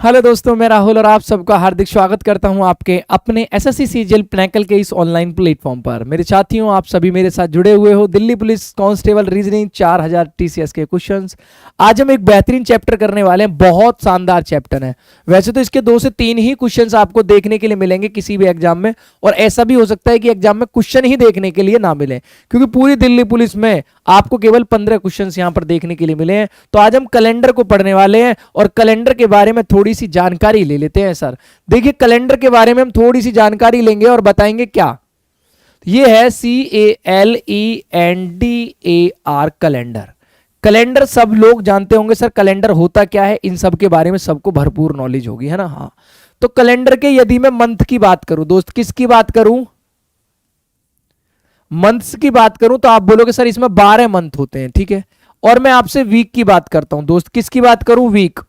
Hello दोस्तों, मैं राहुल और आप सबका हार्दिक स्वागत करता हूं आपके अपने एसएससी सीजीएल पिनाकल के इस ऑनलाइन प्लेटफॉर्म पर। मेरे साथियों, आप सभी मेरे साथ जुड़े हुए हो। Delhi police constable reasoning 4000 TCS के क्वेश्चंस। आज हम एक बेहतरीन चैप्टर करने वाले हैं, बहुत शानदार चैप्टर है। वैसे तो इसके 2 से 3 ही क्वेश्चंस आपको देखने के लिए मिलेंगे किसी भी एग्जाम में, और ऐसा भी हो सकता है कि एग्जाम में क्वेश्चन ही देखने के लिए ना मिले, क्योंकि पूरी दिल्ली पुलिस में आपको केवल 15 क्वेश्चन यहां पर देखने के लिए मिले हैं। तो आज हम कैलेंडर को पढ़ने वाले हैं और कैलेंडर के बारे में थोड़ी सी जानकारी ले लेते हैं। सर देखिए, कैलेंडर के बारे में हम थोड़ी सी जानकारी लेंगे और बताएंगे क्या ये है। CALENDAR calendar. कैलेंडर सब लोग जानते होंगे। सर कैलेंडर होता क्या है, इन सब के बारे में सबको भरपूर नॉलेज होगी, है ना। हाँ, तो कैलेंडर के यदि मैं मंथ की बात करूं दोस्त, किसकी बात करूं, मंथ्स की बात करूं, तो आप बोलोगे सर इसमें 12 मंथ होते हैं, ठीक है। और मैं आपसे वीक की बात करता हूं दोस्त, किसकी बात करूं, वीक,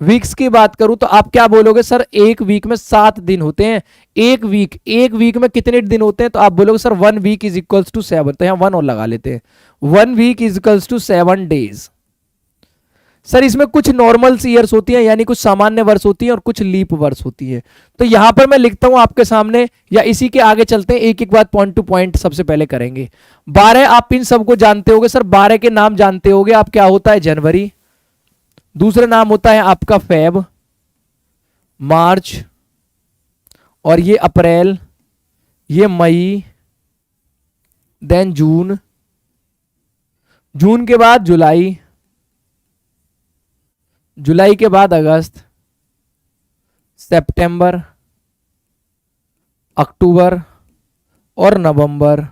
वीक्स की बात करूं, तो आप क्या बोलोगे, सर एक वीक में 7 दिन होते हैं। एक वीक में कितने दिन होते हैं, तो आप बोलोगे sir 1 week is equals to 7। तो यहां 1 और लगा लेते हैं, 1 week is equals to 7 days. Sir इसमें कुछ नॉर्मल ईयर्स होती हैं, यानी कुछ सामान्य वर्ष होती है, और कुछ लीप वर्ष होती है। तो यहां पर मैं लिखता हूं आपके सामने, या इसी के आगे चलते हैं, एक एक बात पॉइंट टू पॉइंट सबसे पहले करेंगे। 12 आप इन सबको जानते होगे सर, 12 के नाम जानते होगे आप। क्या होता है, जनवरी, दूसरा नाम होता है आपका फेब, मार्च, और ये अप्रैल, ये मई, देन जून, जून के बाद जुलाई, जुलाई के बाद अगस्त, सितंबर, अक्टूबर और नवंबर,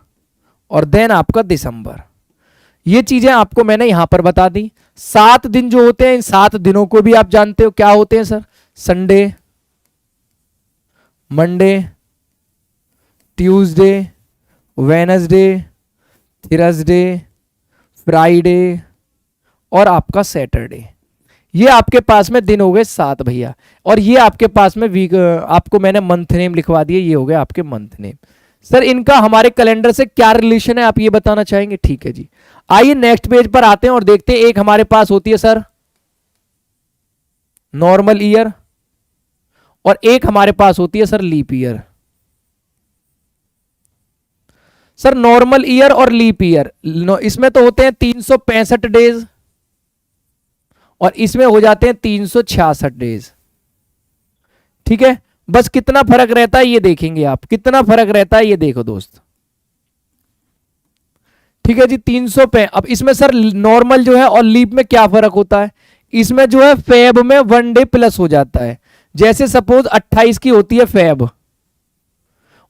और देन आपका दिसंबर। ये चीजें आपको मैंने यहां पर बता दी। 7 दिन जो होते हैं, इन 7 दिनों को भी आप जानते हो क्या होते हैं sir, Sunday, Monday, Tuesday, Wednesday, Thursday, Friday और आपका सैटरडे। ये आपके पास में दिन हो गए 7 भैया। और ये आपके पास में वीक, आपको मैंने मंथ नेम लिखवा दिए, ये हो गए आपके मंथ नेम। सर इनका हमारे कैलेंडर से क्या रिलेशन है, आप ये बताना चाहेंगे, ठीक है जी। आइए नेक्स्ट पेज पर आते हैं और देखते हैं। एक हमारे पास होती है सर नॉर्मल ईयर, और एक हमारे पास होती है sir leap year. Sir normal year और लीप ईयर, इसमें तो होते हैं 365 डेज, और इसमें हो जाते हैं 366 डेज, ठीक है। बस कितना फर्क रहता है ये देखेंगे आप, कितना फर्क रहता है ये देखो दोस्त, ठीक है जी। 300 पे अब इसमें सर नॉर्मल जो है और लीप में क्या फर्क होता है, इसमें जो है फेब में 1 डे प्लस हो जाता है। जैसे सपोज 28 की होती है फेब,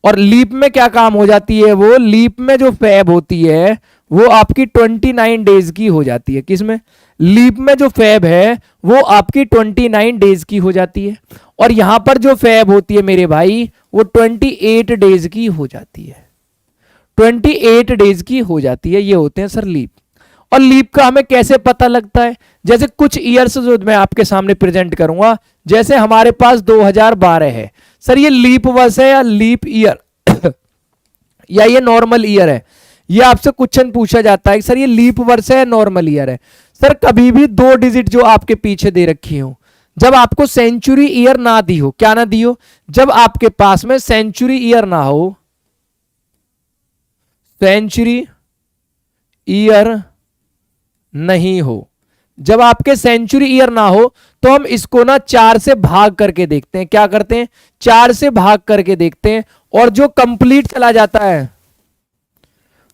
और लीप में क्या काम हो जाती है, वो लीप में जो फेब होती है वो आपकी 29 डेज की हो जाती है। किसमें, लीप में जो फेब है वो आपकी 29 डेज की हो जाती है, और यहां पर जो फेब होती है मेरे भाई वो 28 डेज की हो जाती है, 28 डेज की हो जाती है। ये होते हैं सर लीप। और लीप का हमें कैसे पता लगता है, जैसे कुछ ईयर्स जो मैं आपके सामने प्रेजेंट करूंगा। जैसे हमारे पास 2012 है, सर ये लीप वर्ष है या लीप ईयर या ये नॉर्मल ईयर है। ये आपसे क्वेश्चन पूछा जाता है सर ये लीप वर्ष है या नॉर्मल ईयर है। सर कभी भी 2 डिजिट जो आपके पीछे दे रखी हो, जब आपको सेंचुरी ईयर ना दी हो, क्या ना दी हो, जब आपके पास में सेंचुरी ईयर ना हो, सेंचुरी ईयर नहीं हो, जब आपके सेंचुरी ईयर ना हो, तो हम इसको ना 4 से भाग करके देखते हैं। क्या करते हैं, 4 से भाग करके देखते हैं, और जो कंप्लीट चला जाता है,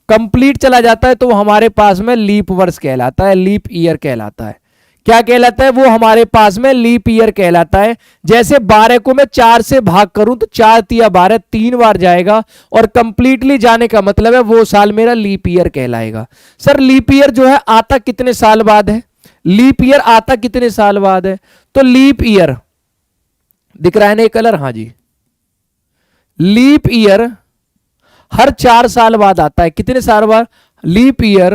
कंप्लीट चला जाता है, तो हमारे पास में लीप वर्ष कहलाता है, लीप ईयर कहलाता है। क्या कहलाता है, वो हमारे पास में लीप ईयर कहलाता है। जैसे 12 को मैं 4 से भाग करूं तो 4 तिया 12 3 बार जाएगा, और कंप्लीटली जाने का मतलब है वो साल मेरा लीप ईयर कहलाएगा। सर लीप ईयर जो है आता कितने साल बाद है, लीप ईयर आता कितने साल बाद है, तो लीप ईयर दिख रहा है ना कलर, हाँ जी, लीप ईयर हर 4 साल बाद आता है। कितने साल बाद, लीप ईयर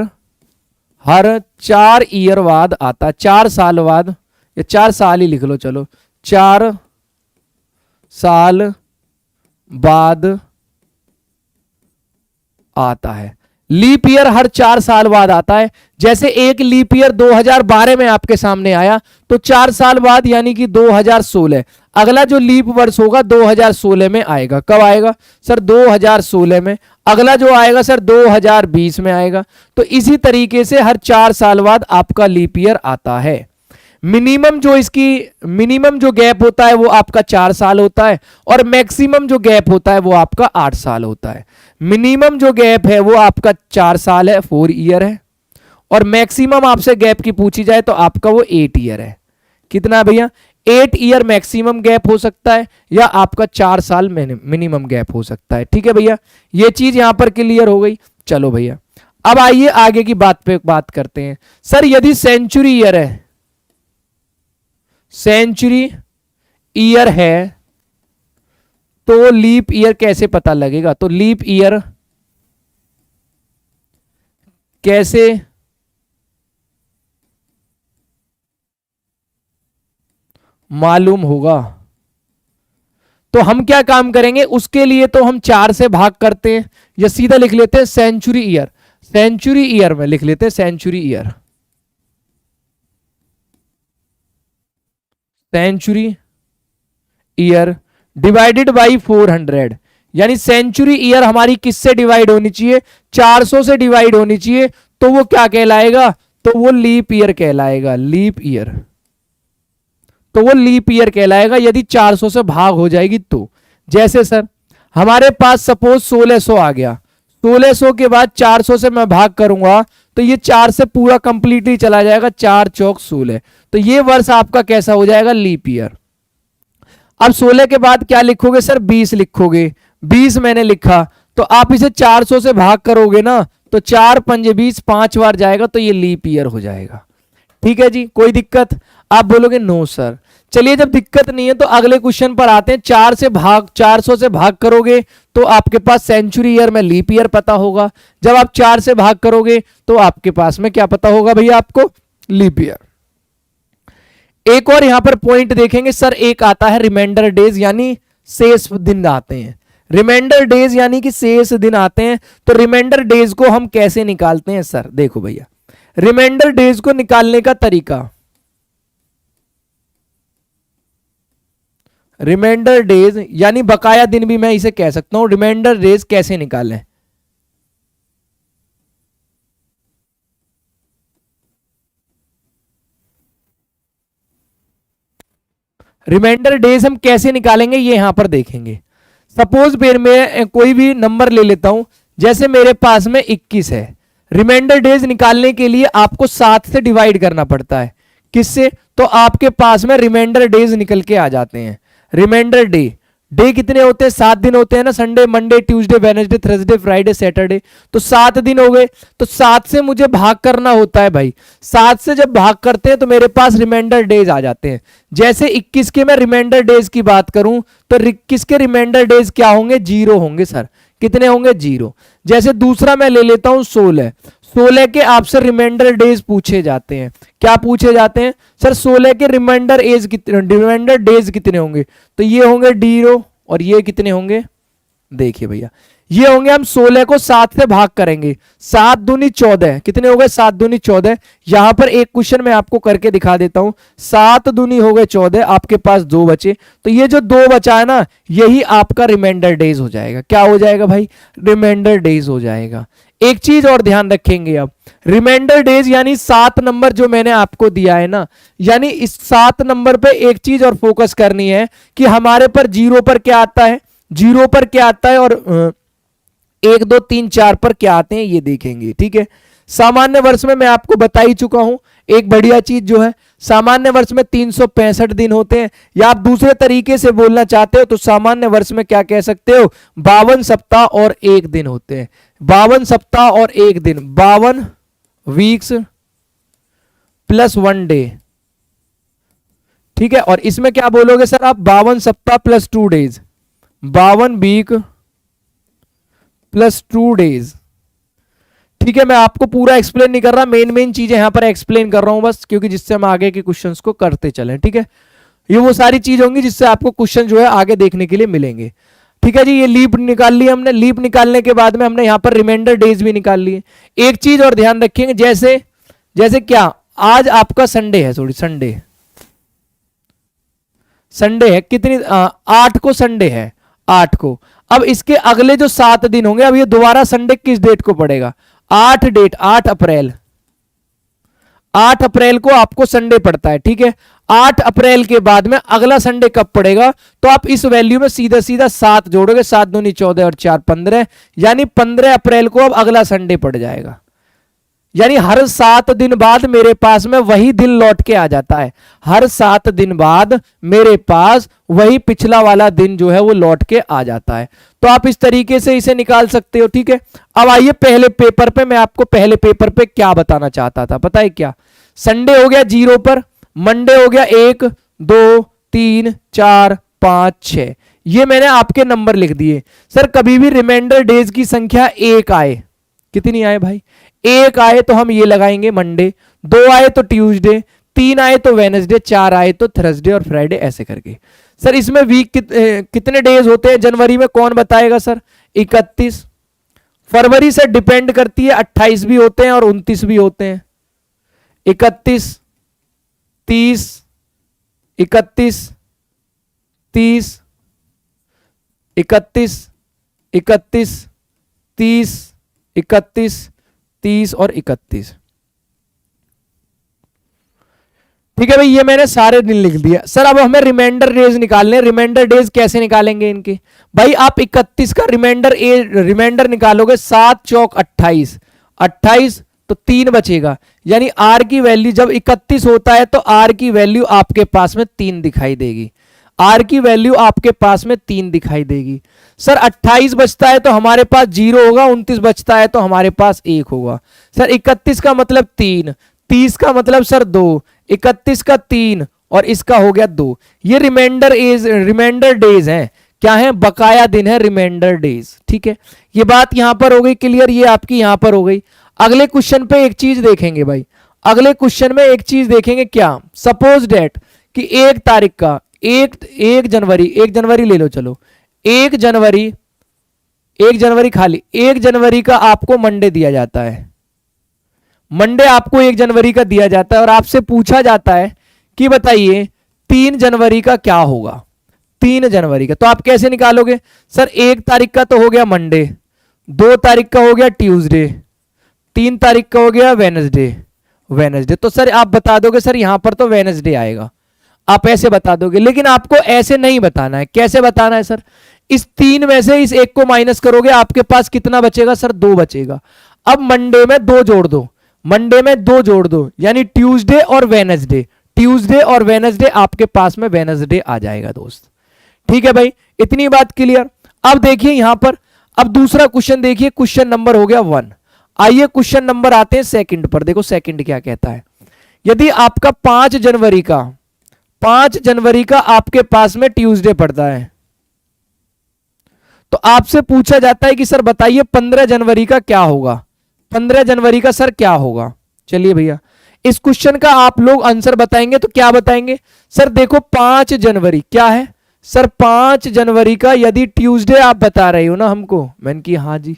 हर 4 ईयर बाद आता है, 4 साल बाद, या 4 साल ही लिख लो, चलो 4 साल बाद आता है। लीप ईयर हर 4 साल बाद आता है। जैसे एक लीप ईयर 2012 में आपके सामने आया, तो 4 साल बाद यानी कि 2016 अगला जो लीप वर्ष होगा 2016 में आएगा। कब आएगा सर? 2016 में। अगला जो आएगा सर 2020 में आएगा। तो इसी तरीके से हर 4 साल बाद आपका लीप ईयर आता है। मिनिमम जो गैप होता है वो आपका 4 साल होता है, और मैक्सिमम जो गैप होता है वो आपका 8 साल होता है। मिनिमम जो गैप है वो आपका 4 साल है, 4 ईयर है, और मैक्सिमम आपसे गैप की पूछी जाए तो आपका वो 8 ईयर है। कितना भैया? 8 ईयर मैक्सिमम गैप हो सकता है, या आपका 4 साल मिनिमम गैप हो सकता है। ठीक है भैया, ये चीज यहां पर क्लियर हो गई। चलो भैया, अब आइए आगे की बात पे बात करते हैं। सर यदि सेंचुरी ईयर है, सेंचुरी ईयर है तो लीप ईयर कैसे पता लगेगा? तो लीप ईयर कैसे मालूम होगा? तो हम क्या काम करेंगे उसके लिए? तो हम 4 से भाग करते हैं, या सीधा लिख लेते हैं सेंचुरी ईयर। सेंचुरी ईयर में लिख लेते हैं century year. Century year divided by 400, यानी सेंचुरी ईयर हमारी किससे डिवाइड होनी चाहिए? 400 से डिवाइड होनी चाहिए। तो वो क्या कहलाएगा? तो वो लीप ईयर कहलाएगा। लीप ईयर, तो वो लीप ईयर कहलाएगा यदि 400 से भाग हो जाएगी तो। जैसे सर हमारे पास सपोज 1600 आ गया, 1600 के बाद 400 से मैं भाग करूंगा तो ये 4 से पूरा कंप्लीटली चला जाएगा, 4 चौक 16। तो ये वर्ष आपका कैसा हो जाएगा? Leap year. अब 16 के बाद क्या लिखोगे सर? 20 लिखोगे। 20 मैंने लिखा, तो आप इसे 400 से भाग करोगे ना, तो 4 पंजे 20, 5 बार जाएगा, तो ये लीप ईयर हो जाएगा। ठीक है जी, कोई दिक्कत? आप बोलोगे नो सर। चलिए, जब दिक्कत नहीं है तो अगले क्वेश्चन पर आते हैं। 400 से भाग करोगे तो आपके पास सेंचुरी ईयर में लीप ईयर पता होगा। जब आप 4 से भाग करोगे तो आपके पास में क्या पता होगा भैया आपको? Leap year. एक और यहां पर पॉइंट देखेंगे सर, एक आता है रिमाइंडर डेज, यानी शेष दिन आते हैं। रिमाइंडर डेज यानी कि शेष दिन आते हैं। तो रिमाइंडर डेज को हम कैसे निकालते हैं सर? देखो भैया, रिमाइंडर डेज को निकालने का तरीका, रिमाइंडर डेज यानी बकाया दिन भी मैं इसे कह सकता हूं। रिमाइंडर डेज कैसे निकालें? रिमाइंडर डेज हम कैसे निकालेंगे ये यहां पर देखेंगे। सपोज फिर मैं कोई भी नंबर ले लेता हूं, जैसे मेरे पास में 21 है। रिमाइंडर डेज निकालने के लिए आपको 7 से डिवाइड करना पड़ता है। किससे? तो आपके पास में रिमाइंडर डेज निकल के आ जाते हैं। रिमाइंडर डे कितने होते हैं? 7 दिन होते हैं ना। Sunday, Monday, Tuesday, Wednesday, Thursday, Friday, Saturday, तो 7 दिन हो गए। तो 7 से मुझे भाग करना होता है भाई। 7 से जब भाग करते हैं तो मेरे पास रिमाइंडर डेज आ जाते हैं। जैसे 21 के मैं रिमाइंडर डेज की बात करूं तो 21 के रिमाइंडर डेज क्या होंगे? 0 होंगे सर। कितने होंगे? 0। जैसे दूसरा मैं ले लेता हूं 16। 16 के आपसे रिमाइंडर डेज पूछे जाते हैं। क्या पूछे जाते हैं सर? 16 के रिमाइंडर डेज कितने होंगे? तो ये होंगे 0, और ये कितने होंगे? देखिए भैया, ये होंगे, हम 16 को 7 से भाग करेंगे। 7 दूनी 14, कितने हो गए? 7 दूनी 14। यहां पर एक क्वेश्चन मैं आपको करके दिखा देता हूं। 7 दूनी हो गए 14, आपके पास 2 बचे। तो ये जो 2 बचा है ना, यही आपका रिमाइंडर डेज हो जाएगा। क्या हो जाएगा भाई? रिमाइंडर डेज हो जाएगा। एक चीज और ध्यान रखेंगे, अब रिमाइंडर डेज यानी 7 नंबर जो मैंने आपको दिया है ना, यानी इस 7 नंबर पे एक चीज और फोकस करनी है कि हमारे पर 0 पर क्या आता है, 0 पर क्या आता है, और 1 2 3 4 पर क्या आते हैं ये देखेंगे। ठीक है, सामान्य वर्ष में मैं आपको बता ही चुका हूं एक बढ़िया चीज जो है, सामान्य वर्ष में 365 दिन होते हैं, या आप दूसरे तरीके से बोलना चाहते हो तो सामान्य वर्ष में क्या कह सकते हो? 52 सप्ताह और 1 दिन होते हैं। 52 सप्ताह और 1 दिन, 52 वीक्स प्लस 1 डे। ठीक है, और इसमें क्या बोलोगे सर आप? 52 सप्ताह plus 2 days, 52 week plus 2 days. ठीक है, मैं आपको पूरा एक्सप्लेन नहीं कर रहा, मेन चीजें यहां पर एक्सप्लेन कर रहा हूं बस, क्योंकि जिससे हम आगे के क्वेश्चंस को करते चलें। ठीक है, ये वो सारी चीज होंगी जिससे आपको क्वेश्चन जो है आगे देखने के लिए मिलेंगे। ठीक है जी, ये लीप निकाल ली हमने। लीप निकालने के बाद में हमने यहां पर रिमाइंडर डेज भी निकाल लिए। एक चीज और ध्यान रखेंगे, जैसे जैसे क्या, आज आपका संडे है, सॉरी संडे, संडे है कितनी 8 को संडे है, 8 को। अब इसके अगले जो 7 दिन होंगे, अब ये दोबारा संडे किस डेट को पड़ेगा, 8 डेट, 8 अप्रैल, 8 अप्रैल को आपको संडे पड़ता है, ठीक है। 8 अप्रैल के बाद में अगला संडे कब पड़ेगा, तो आप इस वैल्यू में सीधा सीधा 7 जोड़ोगे, 7 दूनी 14 और 4 15, यानी 15 अप्रैल को अब अगला संडे पड़ जाएगा। यानी हर 7 दिन बाद मेरे पास में वही दिन लौट के आ जाता है, हर 7 दिन बाद मेरे पास वही पिछला वाला दिन जो है वो लौट के आ जाता है। तो आप इस तरीके से इसे निकाल सकते हो, ठीक है। अब आइए पहले पेपर पे, मैं आपको पहले पेपर पे क्या बताना चाहता था, पता है क्या, संडे हो गया 0 पर, मंडे हो गया 1 2 3 4 5 6, ये मैंने आपके नंबर लिख दिए। सर कभी भी रिमाइंडर डेज की संख्या 1 आए, कितनी आए भाई, 1 आए तो हम ये लगाएंगे मंडे, 2 आए तो ट्यूसडे, 3 आए तो वेडनेसडे, 4 आए तो थर्सडे और फ्राइडे, ऐसे करके। सर इसमें वीक कितने डेज होते हैं जनवरी में, कौन बताएगा सर, 31। फरवरी से डिपेंड करती है, 28 भी होते हैं और 29 भी होते हैं, 31 30 31 30 31 31 30 31 30 और 31, ठीक है भाई, ये मैंने सारे दिन लिख दिया। सर अब हमें रिमाइंडर डेज निकालने, रिमाइंडर डेज कैसे निकालेंगे इनके, भाई आप 31 का रिमाइंडर निकालोगे, 7 चौक 28, 28 तो 3 बचेगा, यानी आर की वैल्यू जब 31 होता है तो आर की वैल्यू आपके पास में 3 दिखाई देगी, आर की वैल्यू आपके पास में 3 दिखाई देगी। सर 28 बचता है तो हमारे पास 0 होगा, 29 बचता है तो हमारे पास 1 होगा। सर 31 का मतलब 3, 30 का मतलब सर 2, 31 का 3 और इसका हो गया 2। ये रिमाइंडर डेज हैं, क्या है, बकाया दिन है, रिमाइंडर डेज, ठीक है। ये बात यहां पर हो गई क्लियर, ये आपकी यहां पर हो गई। अगले क्वेश्चन पे एक चीज देखेंगे भाई, अगले क्वेश्चन में एक चीज देखेंगे, क्या, सपोज डेट कि 1 तारीख का, 1 जनवरी ले लो, चलो 1 जनवरी खाली, 1 जनवरी का आपको मंडे दिया जाता है, मंडे आपको 1 जनवरी का दिया जाता है और आपसे पूछा जाता है कि बताइए 3 जनवरी का क्या होगा, 3 जनवरी का। तो आप कैसे निकालोगे, सर 1 तारीख का तो हो गया मंडे, 2 तारीख का हो गया ट्यूसडे, 3 तारीख का हो गया वेनसडे। तो सर आप बता दोगे सर यहां पर तो वेनसडे आएगा, आप ऐसे बता दोगे, लेकिन आपको ऐसे नहीं बताना है। कैसे बताना है सर, इस 3 में से इस 1 को माइनस करोगे, आपके पास कितना बचेगा सर, 2 बचेगा। अब मंडे में 2 जोड़ दो, मंडे में 2 जोड़ दो, यानी ट्यूसडे और वेनसडे, ट्यूसडे और वेनसडे आपके पास में वेनसडे आ जाएगा दोस्त, ठीक है भाई, इतनी बात क्लियर। अब देखिए यहां पर, अब दूसरा क्वेश्चन देखिए, क्वेश्चन नंबर हो गया 1। आइए क्वेश्चन नंबर आते हैं सेकंड पर, देखो सेकंड क्या कहता है। यदि आपका 5 जनवरी का आपके पास में ट्यूसडे पड़ता है, तो आपसे पूछा जाता है कि सर बताइए 15 जनवरी का क्या होगा, 15 जनवरी का सर क्या होगा। चलिए भैया इस क्वेश्चन का आप लोग आंसर बताएंगे, तो क्या बताएंगे सर, देखो 5 जनवरी क्या है सर, 5 जनवरी का यदि ट्यूसडे आप बता रहे हो ना हमको, मैंने कि हाँ जी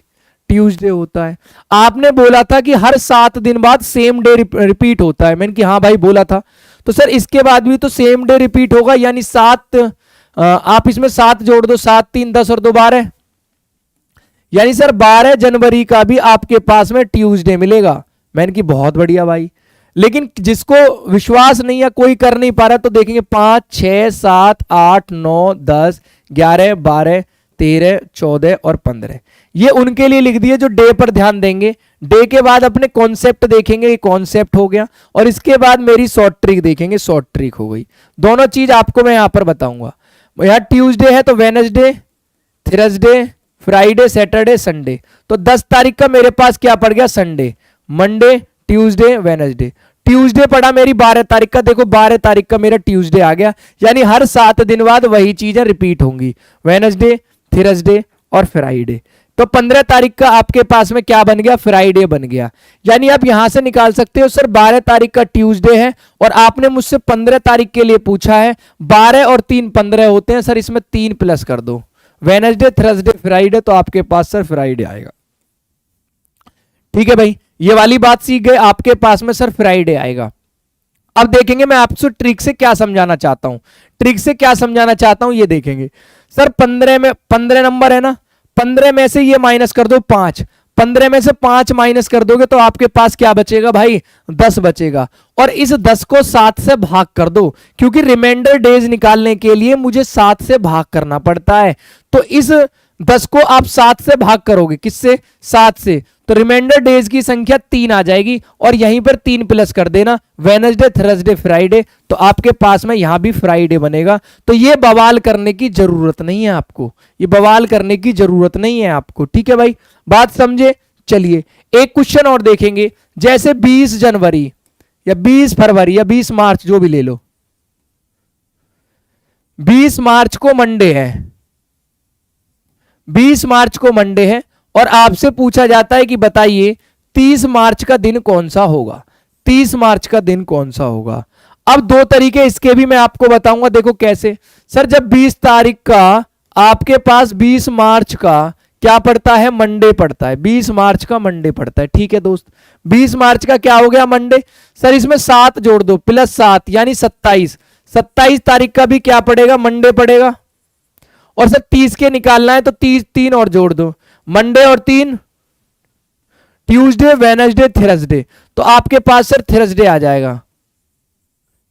ट्यूसडे होता है। आपने बोला था कि हर 7 दिन बाद सेम डे रिपीट होता है, मैंने कि हाँ भाई बोला था। तो सर इसके बाद भी तो सेम डे रिपीट होगा, यानी 7, आप इसमें 7 जोड़ दो, 7 3 10 और 2 12, यानी सर 12 जनवरी का भी आपके पास में ट्यूसडे मिलेगा। मैंने कि बहुत बढ़िया भाई, लेकिन जिसको विश्वास नहीं है, कोई कर नहीं पा रहा, तो देखेंगे 5 6 7 8 9 10 11 12 13 14 और 15, ये उनके लिए लिख दिए जो डे पर ध्यान देंगे। डे के बाद अपने कॉन्सेप्ट देखेंगे, ये कॉन्सेप्ट हो गया, और इसके बाद मेरी शॉर्ट ट्रिक देखेंगे, शॉर्ट ट्रिक हो गई। दोनों चीज आपको मैं यहां पर बताऊंगा। यहां ट्यूसडे है तो Wednesday, Thursday, Friday, Saturday, Sunday. तो 10 तारीख का मेरे पास क्या पड़ गया, Sunday, Monday, Tuesday, Wednesday. Tuesday पड़ा मेरी 12 तारीख का, देखो 12 तारीख का मेरा ट्यूसडे आ गया, यानी हर 7 दिन बाद वही चीजें रिपीट होंगी, वेडनेसडे, थर्सडे और फ्राइडे। तो 15 तारीख का आपके पास में क्या बन गया, फ्राइडे बन गया। यानी आप यहां से निकाल सकते हो सर 12 तारीख का ट्यूसडे है, और आपने मुझसे 15 तारीख के लिए पूछा है, 12 और 3 15 होते हैं सर, इसमें 3 प्लस कर दो, वेडनेसडे, थर्सडे, फ्राइडे, तो आपके पास सर फ्राइडे आएगा। ठीक है भाई, ये वाली बात सीख गए, आपके पास में सर फ्राइडे आएगा। अब देखेंगे मैं आपसे ट्रिक से क्या समझाना चाहता हूं, ट्रिक से क्या समझाना चाहता हूं ये देखेंगे। सर 15 में 15 नंबर है ना, 15 में से ये माइनस कर दो 5, 15 में से 5 माइनस कर दोगे तो आपके पास क्या बचेगा भाई, 10 बचेगा। और इस 10 को 7 से भाग कर दो, क्योंकि रिमाइंडर डेज निकालने के लिए मुझे 7 से भाग करना पड़ता है। तो इस 10 को आप 7 से भाग करोगे, किससे, 7 से, तो रिमाइंडर डेज की संख्या 3 आ जाएगी। और यहीं पर 3 प्लस कर देना, वेडनेसडे, थर्सडे, फ्राइडे, तो आपके पास में यहां भी फ्राइडे बनेगा। तो ये बवाल करने की जरूरत नहीं है आपको, ये बवाल करने की जरूरत नहीं है आपको। ठीक है भाई, बात समझे। चलिए एक क्वेश्चन और देखेंगे, जैसे 20 जनवरी या 20 फरवरी या 20 मार्च, जो भी ले लो, 20 मार्च को मंडे है, 20 मार्च को मंडे है, और आपसे पूछा जाता है कि बताइए 30 मार्च का दिन कौन सा होगा, 30 मार्च का दिन कौन सा होगा। अब दो तरीके इसके भी मैं आपको बताऊंगा, देखो कैसे। सर जब 20 तारीख का आपके पास 20 मार्च का क्या पड़ता है, मंडे पड़ता है, 20 मार्च का मंडे पड़ता है। ठीक है दोस्त, 20 मार्च का क्या हो गया, मंडे। सर इसमें 7 जोड़ दो, प्लस 7 यानी 27, 27 तारीख का भी क्या पड़ेगा, मंडे पड़ेगा। और सर 30 के निकालना है तो 30 3 और जोड़ दो, मंडे और 3 ट्यूसडे, वेडनेसडे, थर्सडे, तो आपके पास सर थर्सडे आ जाएगा।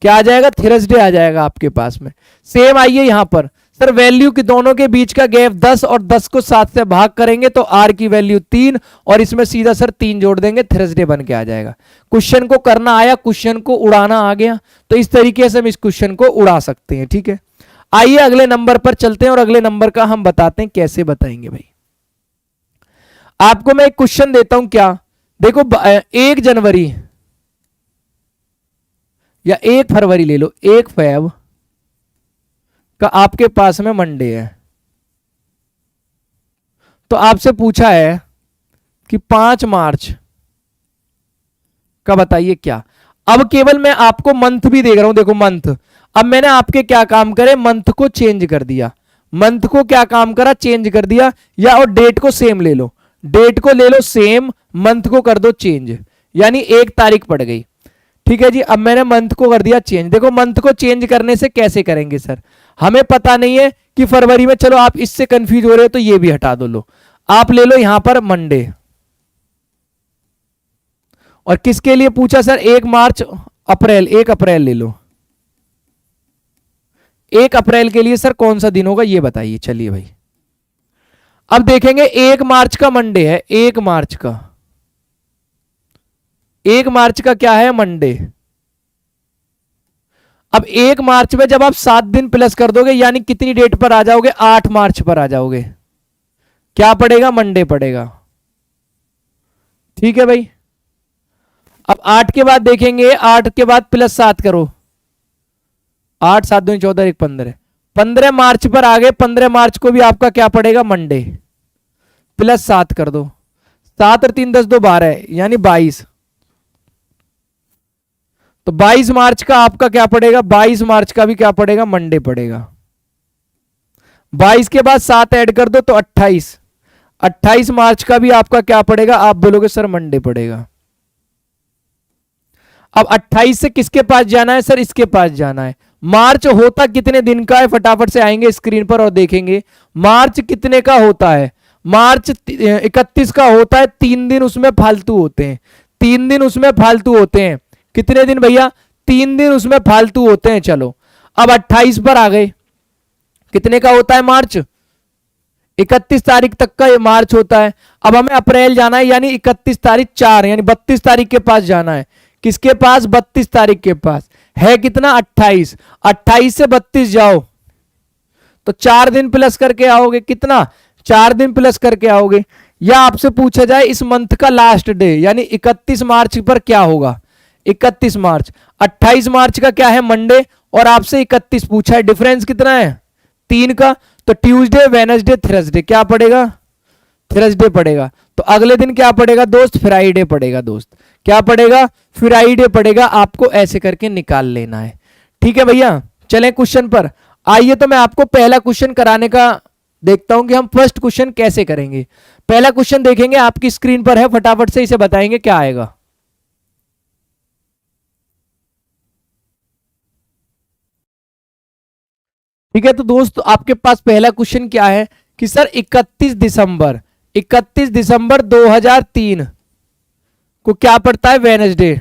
क्या आ जाएगा, थर्सडे आ जाएगा आपके पास में। सेम आइए यहां पर, सर वैल्यू के दोनों के बीच का गैप 10 और 10 को 7 से भाग करेंगे तो आर की वैल्यू 3, और इसमें सीधा सर 3 जोड़ देंगे, थर्सडे बन के आ जाएगा। क्वेश्चन को करना आया, क्वेश्चन को उड़ाना आ गया, तो इस तरीके से हम इस क्वेश्चन को उड़ा सकते हैं। ठीक है, आइए अगले नंबर पर चलते हैं, और अगले नंबर का हम बताते हैं कैसे बताएंगे भाई। आपको मैं एक क्वेश्चन देता हूं, क्या देखो, 1 जनवरी या 1 फरवरी ले लो, 1 फेब का आपके पास में मंडे है, तो आपसे पूछा है कि 5 मार्च का बताइए क्या। अब केवल मैं आपको मंथ भी देख रहा हूं, देखो मंथ, अब मैंने आपके क्या काम करे, मंथ को चेंज कर दिया, मंथ को क्या काम करा, चेंज कर दिया। या और डेट को सेम ले लो, डेट को ले लो सेम, मंथ को कर दो चेंज, यानी 1 तारीख पड़ गई। ठीक है जी, अब मैंने मंथ को कर दिया चेंज। देखो मंथ को चेंज करने से कैसे करेंगे सर, हमें पता नहीं है कि फरवरी में, चलो आप इससे कंफ्यूज हो रहे हो तो ये भी हटा दो, लो आप ले लो यहां पर मंडे। और किसके लिए पूछा सर, 1 मार्च, अप्रैल, 1 अप्रैल ले लो, 1 अप्रैल के लिए सर कौन सा दिन होगा ये बताइए। चलिए भाई, अब देखेंगे 1 मार्च का मंडे है, 1 मार्च का, 1 मार्च का क्या है, मंडे। अब 1 मार्च में जब आप 7 दिन प्लस कर दोगे, यानी कितनी डेट पर आ जाओगे, 8 मार्च पर आ जाओगे, क्या पड़ेगा, मंडे पड़ेगा। ठीक है भाई, अब 8 के बाद देखेंगे, 8 के बाद प्लस 7 करो, 8 7 2 14 1 15, 15 मार्च पर आ गए, 15 मार्च को भी आपका क्या पड़ेगा, मंडे, प्लस 7 कर दो, 7 और 3 10 2 12 यानी 22, तो 22 मार्च का आपका क्या पड़ेगा, 22 मार्च का भी क्या पड़ेगा, मंडे पड़ेगा। 22 के बाद 7 ऐड कर दो तो 28, 28 मार्च का भी आपका क्या पड़ेगा, आप बोलोगे सर मंडे पड़ेगा। अब 28 से किसके पास जाना है सर, इसके पास जाना है। मार्च होता कितने दिन का है, फटाफट से आएंगे स्क्रीन पर और देखेंगे मार्च कितने का होता है। मार्च 31 का होता है, 3 दिन उसमें फालतू होते हैं, 3 दिन उसमें फालतू होते हैं। कितने दिन भैया, 3 दिन उसमें फालतू होते हैं। चलो अब 28 पर आ गए, कितने का होता है मार्च, 31 तारीख तक का ये मार्च होता है। अब हमें अप्रैल जाना है, यानी 31 तारीख 4 यानी 32 तारीख के पास जाना है। किसके पास, 32 तारीख के पास है कितना, 28, 28 से 32 जाओ तो 4 दिन प्लस करके आओगे, कितना, 4 दिन प्लस करके आओगे। या आपसे पूछा जाए इस मंथ का लास्ट डे, यानी 31 मार्च पर क्या होगा, 31 मार्च, 28 मार्च का क्या है, मंडे, और आपसे 31 पूछा है, डिफरेंस कितना है, 3 का, तो ट्यूसडे, वेडनेसडे, थर्सडे क्या पड़ेगा, थर्सडे पड़ेगा। तो अगले दिन क्या पड़ेगा दोस्त, फ्राइडे पड़ेगा दोस्त, क्या पड़ेगा, फ्राइडे पड़ेगा। आपको ऐसे करके निकाल लेना है। ठीक है भैया, चलें क्वेश्चन पर। आइए तो मैं आपको पहला क्वेश्चन कराने का देखता हूं कि हम फर्स्ट क्वेश्चन कैसे करेंगे। पहला क्वेश्चन देखेंगे, आपकी स्क्रीन पर है, फटाफट से इसे बताएंगे क्या आएगा। ठीक है, तो दोस्त आपके पास पहला क्वेश्चन क्या है कि सर 31 दिसंबर 2003 को क्या पड़ता है, वेडनेसडे।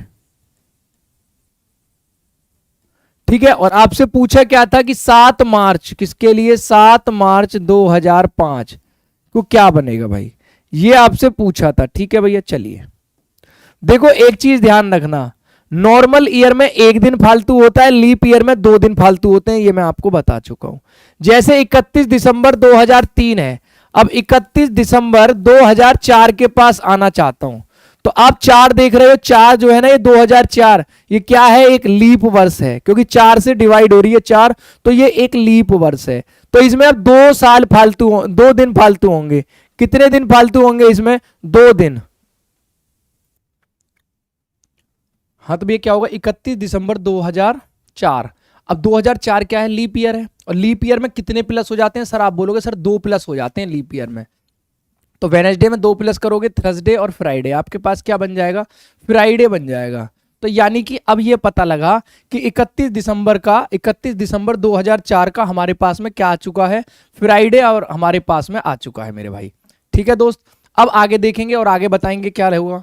ठीक है, और आपसे पूछा क्या था कि 7 मार्च किसके लिए, 7 मार्च 2005 को क्या बनेगा भाई, ये आपसे पूछा था। ठीक है भैया, चलिए देखो एक चीज ध्यान रखना, नॉर्मल ईयर में एक दिन फालतू होता है, लीप ईयर में 2 दिन फालतू होते हैं, ये मैं आपको बता चुका हूं। जैसे 31 दिसंबर 2003 है, अब 31 दिसंबर 2004 के पास आना चाहता हूं, तो आप 4 देख रहे हो, 4 जो है ना ये 2004, ये क्या है, एक लीप वर्ष है, क्योंकि 4 से डिवाइड हो रही है 4, तो ये एक लीप वर्ष है। तो इसमें अब 2 साल फालतू, 2 दिन फालतू होंगे। कितने दिन फालतू होंगे इसमें, 2 दिन। हाँ, तो ये क्या होगा, 31 दिसंबर 2004। अब 2004 क्या है, लीप ईयर है, और लीप ईयर में कितने प्लस हो जाते हैं सर, आप बोलोगे सर 2 प्लस हो जाते हैं लीप ईयर में। तो वेडनेसडे में 2 प्लस करोगे, थर्सडे और फ्राइडे, आपके पास क्या बन जाएगा, फ्राइडे बन जाएगा। तो यानी कि अब ये पता लगा कि 31 दिसंबर 2004 का हमारे पास में क्या आ चुका है, फ्राइडे, और हमारे पास में आ चुका है मेरे भाई। ठीक है दोस्त, अब आगे देखेंगे और आगे बताएंगे क्या होगा।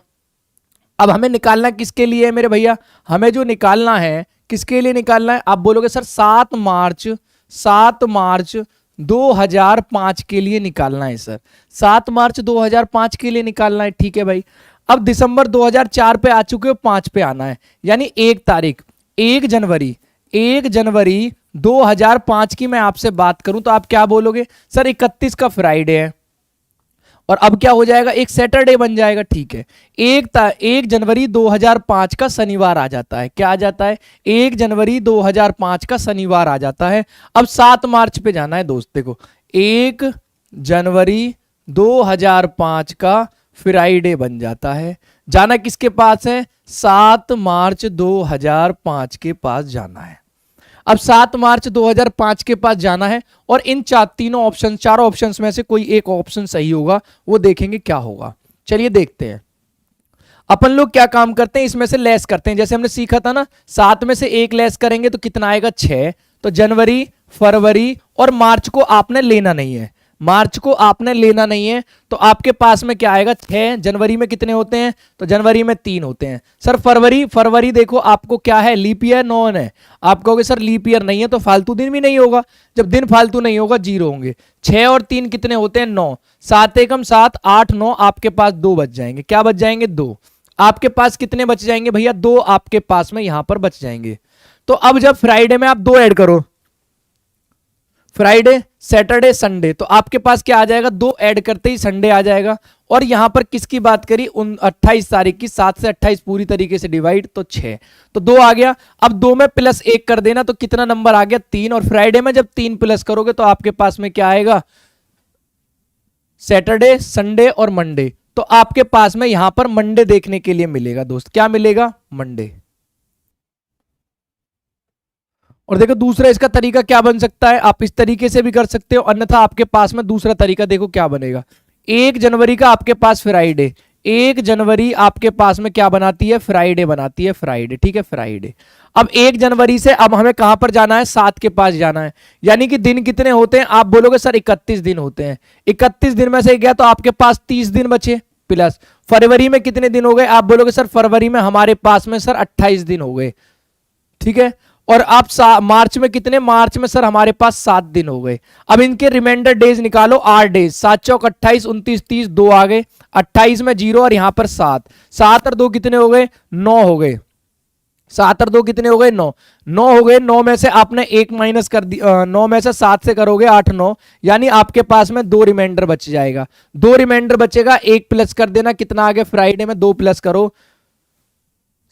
अब हमें निकालना किसके लिए है मेरे भैया, हमें जो निकालना है किसके लिए निकालना है, आप बोलोगे सर 7 मार्च 2005 के लिए निकालना है सर, 7 मार्च 2005 के लिए निकालना है। ठीक है भाई, अब दिसंबर 2004 पे आ चुके हो, 5 पे आना है, यानी 1 तारीख, 1 जनवरी 2005 की मैं आपसे बात करूं तो आप क्या बोलोगे, सर 31 का फ्राइडे है, और अब क्या हो जाएगा, एक सैटरडे बन जाएगा। ठीक है, 1 जनवरी 2005 का शनिवार आ जाता है, क्या आ जाता है, 1 जनवरी 2005 का शनिवार आ जाता है। अब 7 मार्च पे जाना है दोस्त, देखो 1 जनवरी 2005 का फ्राइडे बन जाता है, जाना किसके पास है, 7 मार्च 2005 के पास जाना है। अब 7 मार्च 2005 के पास जाना है, और इन चारों ऑप्शंस में से कोई एक ऑप्शन सही होगा, वो देखेंगे क्या होगा। चलिए देखते हैं, अपन लोग क्या काम करते हैं, इसमें से लेस करते हैं। जैसे हमने सीखा था ना, 7 में से 1 लेस करेंगे तो कितना आएगा, 6। तो जनवरी, फरवरी और मार्च को आपने लेना नहीं है, तो आपके पास में क्या आएगा, 6। जनवरी में कितने होते हैं, तो जनवरी में 3 होते हैं। सर फरवरी देखो आपको क्या है, लीप ईयर, नॉन है। आप कहोगे सर लीप ईयर नहीं है तो फालतू दिन भी नहीं होगा, जब दिन फालतू नहीं होगा 0 होंगे। 6 और 3 कितने होते हैं, 9। 7 एकम 7, 8 9, आपके पास 2 बच जाएंगे, क्या बच जाएंगे, 2। आपके पास कितने बच जाएंगे भैया, 2 आपके पास में यहां पर बच जाएंगे। तो अब जब फ्राइडे में आप 2 ऐड करो, फ्राइडे, सैटरडे, संडे, तो आपके पास क्या आ जाएगा, 2 ऐड करते ही संडे आ जाएगा। और यहां पर किसकी बात करी, 28 तारीख की, 7 से 28 पूरी तरीके से डिवाइड, तो 6, तो 2 आ गया। अब 2 में प्लस 1 कर देना, तो कितना नंबर आ गया, 3। और फ्राइडे में जब 3 प्लस करोगे तो आपके पास में क्या आएगा, सैटरडे, संडे और मंडे। तो आपके पास में यहां पर मंडे देखने के लिए मिलेगा दोस्त, क्या मिलेगा, मंडे। और देखो दूसरा इसका तरीका क्या बन सकता है, आप इस तरीके से भी कर सकते हो, अन्यथा आपके पास में दूसरा तरीका देखो क्या बनेगा। 1 जनवरी का आपके पास फ्राइडे, 1 जनवरी आपके पास में क्या बनाती है, फ्राइडे बनाती है, फ्राइडे। ठीक है, फ्राइडे। अब 1 जनवरी से अब हमें कहां पर जाना है, 7 के पास जाना है, यानी कि दिन कितने होते हैं, आप बोलोगे सर 31 दिन होते हैं। 31 दिन में से गया तो आपके पास 30 दिन बचे, प्लस फरवरी में कितने दिन हो गए, आप बोलोगे सर फरवरी में हमारे पास में सर 28 दिन हो गए। ठीक है, और आप मार्च में कितने, मार्च में सर हमारे पास 7 दिन हो गए। अब इनके रिमाइंडर डेज निकालो, 8 डेज, 7 चौक 28, 29 30, 2 आ गए, 28 में 0 और यहां पर 7, 7 और 2 कितने हो गए, 9 हो गए। 7 और 2 कितने हो गए, 9, 9 हो गए। 9 में से आपने 1 माइनस कर दी, 9 में से 7 से करोगे 8 9, यानी आपके पास में 2 रिमाइंडर बच जाएगा, 2 रिमाइंडर बचेगा, 1 प्लस कर देना, कितना आ गया, फ्राइडे में 2 प्लस करो,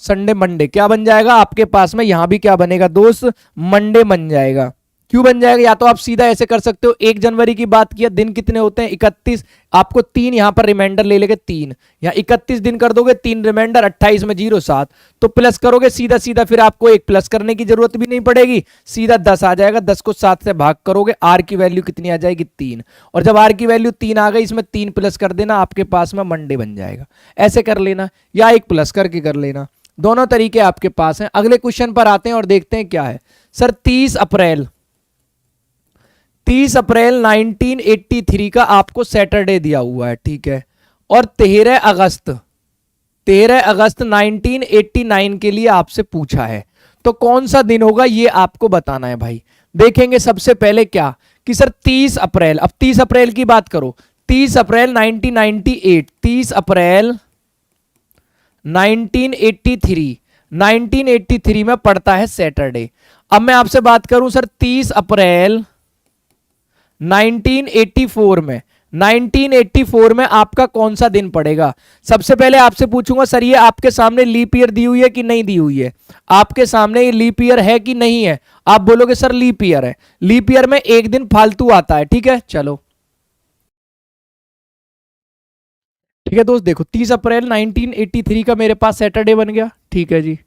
संडे, मंडे, क्या बन जाएगा आपके पास में, यहां भी क्या बनेगा दोस्त, मंडे बन जाएगा। क्यों बन जाएगा? या तो आप सीधा ऐसे कर सकते हो, 1 जनवरी की बात किया, दिन कितने होते हैं 31, आपको 3 यहां पर रिमाइंडर ले लेके 3, यहाँ 31 दिन कर दोगे, 3 रिमाइंडर, 28 में 0 7, तो प्लस करोगे सीधा सीधा, फिर आपको एक प्लस करने की जरूरत भी नहीं पड़ेगी, सीधा 10 आ जाएगा, 10 को 7 से भाग करोगे, आर की वैल्यू कितनी आ जाएगी 3, और जब आर की वैल्यू 3 आ गई, इसमें 3 प्लस कर देना, आपके पास में मंडे बन जाएगा। ऐसे कर लेना या एक प्लस करके कर लेना, दोनों तरीके आपके पास हैं। अगले क्वेश्चन पर आते हैं और देखते हैं क्या है। सर 30 अप्रैल 1983 का आपको सैटरडे दिया हुआ है, ठीक है, और 13 अगस्त 1989 के लिए आपसे पूछा है, तो कौन सा दिन होगा ये आपको बताना है भाई। देखेंगे सबसे पहले क्या कि सर 30 अप्रैल, अब 30 अप्रैल की बात करो, 30 अप्रैल 1998, 30 अप्रैल 1983 में पड़ता है सैटरडे। अब मैं आपसे बात करूं सर 30 अप्रैल 1984 में आपका कौन सा दिन पड़ेगा। सबसे पहले आपसे पूछूंगा सर ये आपके सामने लीप ईयर दी हुई है कि नहीं दी हुई है, आपके सामने ये लीप ईयर है कि नहीं है। आप बोलोगे सर लीप ईयर है, लीप ईयर में एक दिन फालतू आता है, ठीक है। चलो ठीक है दोस्त, देखो 30 अप्रैल 1983 का मेरे पास सैटरडे बन गया, ठीक है जी।